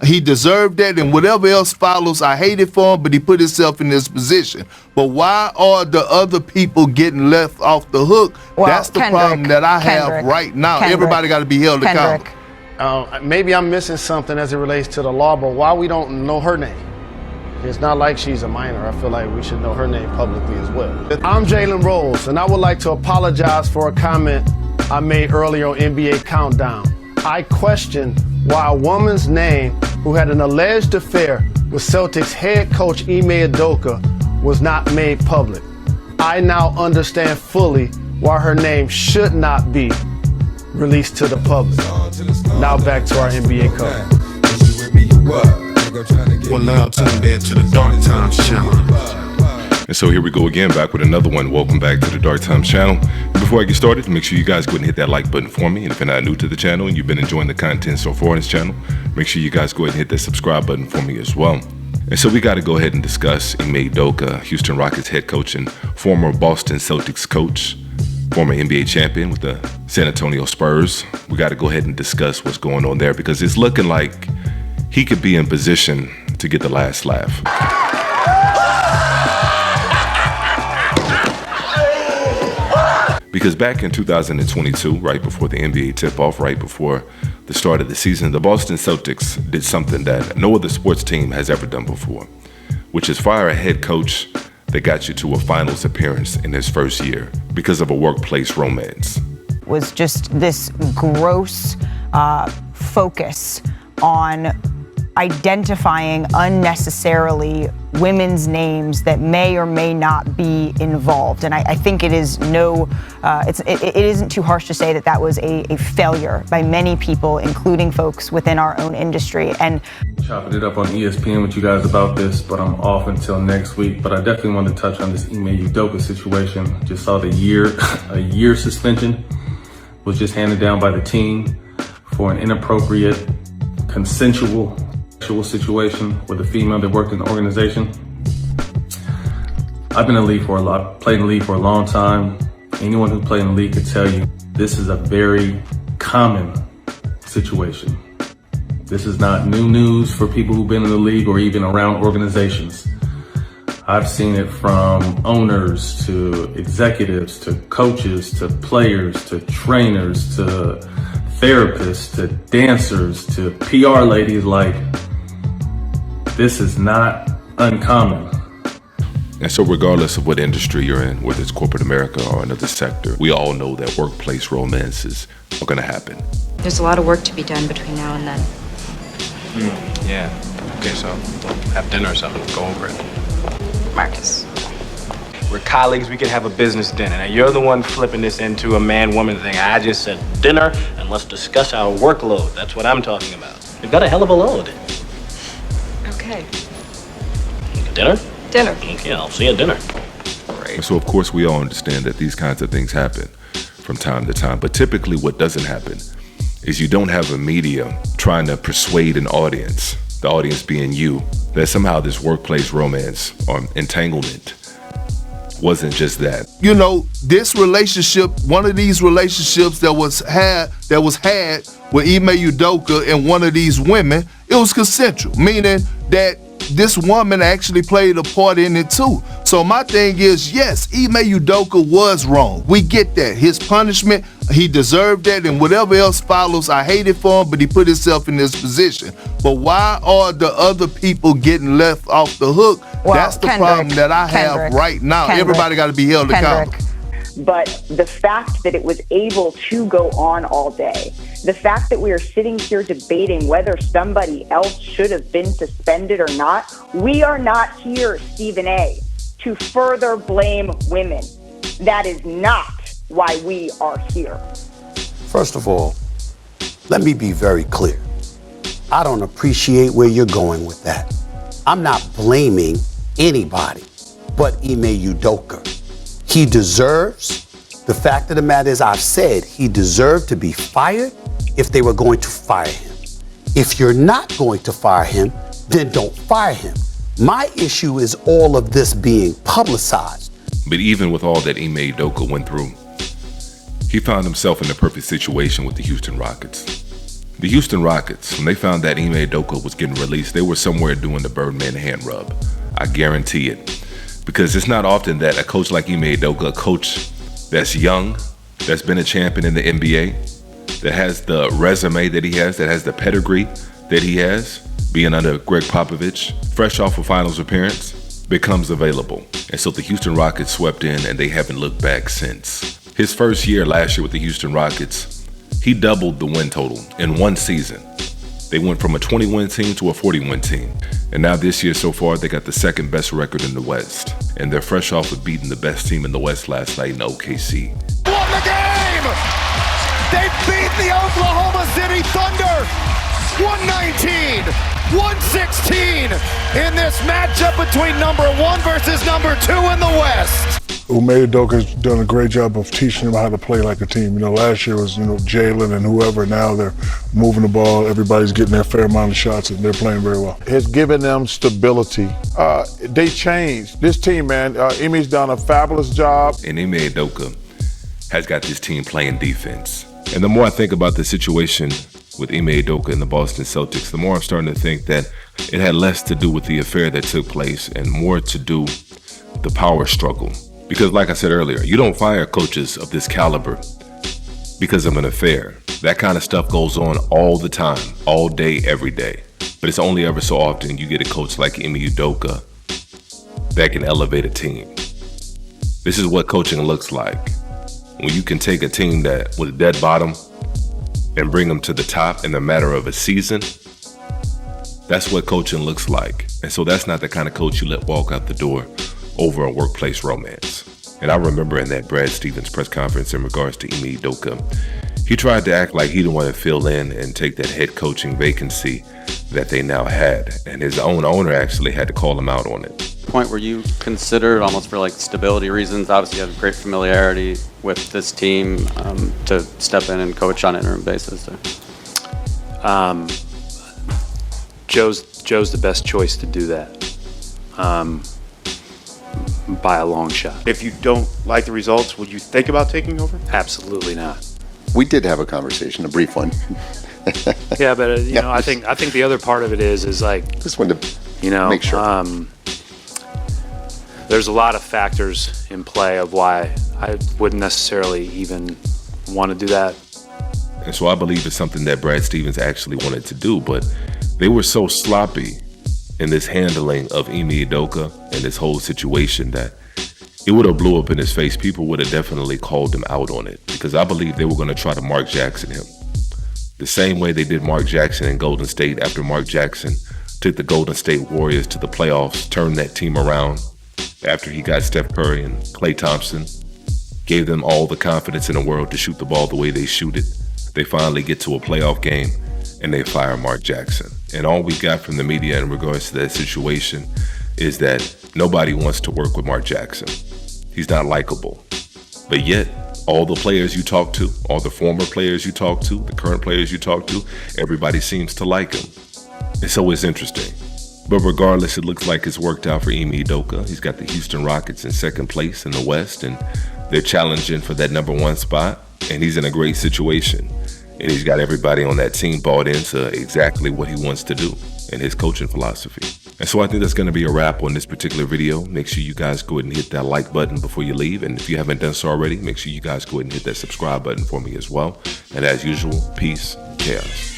He deserved that, and whatever else follows, I hate it for him, but he put himself in this position. But why are the other people getting left off the hook? Well, that's the problem that I have right now. Everybody got to be held accountable. Maybe I'm missing something as it relates to the law, but why we don't know her name? It's not like she's a minor. I feel like we should know her name publicly as well. I'm Jalen Rose, and I would like to apologize for a comment I made earlier on NBA Countdown. I question why a woman's name who had an alleged affair with Celtics head coach Ime Udoka was not made public. I now understand fully why her name should not be released to the public. Now back to our NBA coach. Well, now tuned in to the Dark Times channel. And so here we go again, back with another one. Welcome back to the Dark Times channel. And before I get started, make sure you guys go ahead and hit that like button for me. And if you're not new to the channel and you've been enjoying the content so far on this channel, make sure you guys go ahead and hit that subscribe button for me as well. And so we got to go ahead and discuss Ime Udoka, Houston Rockets head coach and former Boston Celtics coach, former NBA champion with the San Antonio Spurs. We got to go ahead and discuss what's going on there, because it's looking like he could be in position to get the last laugh. Because back in 2022, right before the NBA tip-off, right before the start of the season, the Boston Celtics did something that no other sports team has ever done before, which is fire a head coach that got you to a finals appearance in his first year because of a workplace romance. Was just this gross focus on identifying unnecessarily women's names that may or may not be involved. And I think it is it isn't too harsh to say that that was a failure by many people, including folks within our own industry. And chopping it up on ESPN with you guys about this, but I'm off until next week. But I definitely want to touch on this Ime Udoka situation. Just saw a year suspension was just handed down by the team for an inappropriate, consensual situation with a female that worked in the organization. I've been in the league played in the league for a long time. Anyone who played in the league could tell you this is a very common situation. This is not new news for people who've been in the league or even around organizations. I've seen it from owners to executives to coaches to players to trainers to therapists to dancers to PR ladies. Like, this is not uncommon. And so regardless of what industry you're in, whether it's corporate America or another sector, we all know that workplace romances are going to happen. There's a lot of work to be done between now and then. Yeah. Okay, so we'll have dinner or something. Go over it. Marcus. We're colleagues. We could have a business dinner. Now, you're the one flipping this into a man-woman thing. I just said dinner, and let's discuss our workload. That's what I'm talking about. We've got a hell of a load. Okay. Dinner? Dinner. Okay, I'll see you at dinner. And so, of course, we all understand that these kinds of things happen from time to time. But typically what doesn't happen is you don't have a media trying to persuade an audience, the audience being you, that somehow this workplace romance or entanglement wasn't just that. You know, this relationship, one of these relationships that was had with Ime Udoka and one of these women, it was consensual, meaning that this woman actually played a part in it too. So my thing is, yes, Ime Udoka was wrong. We get that. His punishment, he deserved that, and whatever else follows, I hate it for him, but he put himself in this position. But why are the other people getting left off the hook? Well, that's the problem that I have right now. Everybody got to be held accountable. But the fact that it was able to go on all day, the fact that we are sitting here debating whether somebody else should have been suspended or not, we are not here, Stephen A., to further blame women. That is not why we are here. First of all, let me be very clear. I don't appreciate where you're going with that. I'm not blaming anybody but Ime Udoka. He deserves, the fact of the matter is, I've said he deserved to be fired if they were going to fire him. If you're not going to fire him, then don't fire him. My issue is all of this being publicized. But even with all that Ime Udoka went through, he found himself in the perfect situation with the Houston Rockets. The Houston Rockets, when they found that Ime Udoka was getting released, they were somewhere doing the Birdman hand rub. I guarantee it. Because it's not often that a coach like Ime Udoka, a coach that's young, that's been a champion in the NBA, that has the resume that he has, that has the pedigree that he has, being under Greg Popovich, fresh off a finals appearance, becomes available. And so the Houston Rockets swept in and they haven't looked back since. His first year last year with the Houston Rockets, he doubled the win total in one season. They went from a 20-win team to a 40-win team. And now this year so far, they got the second best record in the West. And they're fresh off of beating the best team in the West last night in OKC. Won the game! They beat the Oklahoma City Thunder 119, 116 in this matchup between number 1 versus number 2 in the West. Ime Udoka has done a great job of teaching them how to play like a team. You know, last year was, Jalen and whoever. Now they're moving the ball. Everybody's getting their fair amount of shots, and they're playing very well. Has given them stability. They changed. This team, man, Ime's done a fabulous job. And Ime Udoka has got this team playing defense. And the more I think about the situation with Ime Udoka and the Boston Celtics, the more I'm starting to think that it had less to do with the affair that took place and more to do the power struggle. Because like I said earlier, you don't fire coaches of this caliber because of an affair. That kind of stuff goes on all the time, all day, every day. But it's only ever so often you get a coach like Ime Udoka that can elevate a team. This is what coaching looks like. When you can take a team that was dead bottom and bring them to the top in a matter of a season, that's what coaching looks like. And so that's not the kind of coach you let walk out the door over a workplace romance. And I remember in that Brad Stevens press conference in regards to Ime Udoka, he tried to act like he didn't want to fill in and take that head coaching vacancy that they now had. And his own owner actually had to call him out on it. Point where you considered, almost for like stability reasons, obviously you have great familiarity with this team, to step in and coach on an interim basis? Joe's the best choice to do that. By a long shot. If you don't like the results, would you think about taking over? Absolutely not. We did have a conversation, a brief one. Yeah, but you know, I think the other part of it is like, just wanted to make sure. There's a lot of factors in play of why I wouldn't necessarily even want to do that. And so I believe it's something that Brad Stevens actually wanted to do, but they were so sloppy in this handling of Ime Udoka and this whole situation that it would have blew up in his face. People would have definitely called him out on it, because I believe they were going to try to Mark Jackson him. The same way they did Mark Jackson in Golden State after Mark Jackson took the Golden State Warriors to the playoffs, turned that team around after he got Steph Curry and Klay Thompson, gave them all the confidence in the world to shoot the ball the way they shoot it. They finally get to a playoff game and they fire Mark Jackson. And all we got from the media in regards to that situation is that nobody wants to work with Mark Jackson. He's not likable. But yet, all the players you talk to, all the former players you talk to, the current players you talk to, everybody seems to like him. And so it's interesting. But regardless, it looks like it's worked out for Ime Udoka. He's got the Houston Rockets in second place in the West, and they're challenging for that number 1 spot. And he's in a great situation. And he's got everybody on that team bought into exactly what he wants to do in his coaching philosophy. And so I think that's going to be a wrap on this particular video. Make sure you guys go ahead and hit that like button before you leave. And if you haven't done so already, make sure you guys go ahead and hit that subscribe button for me as well. And as usual, peace, chaos.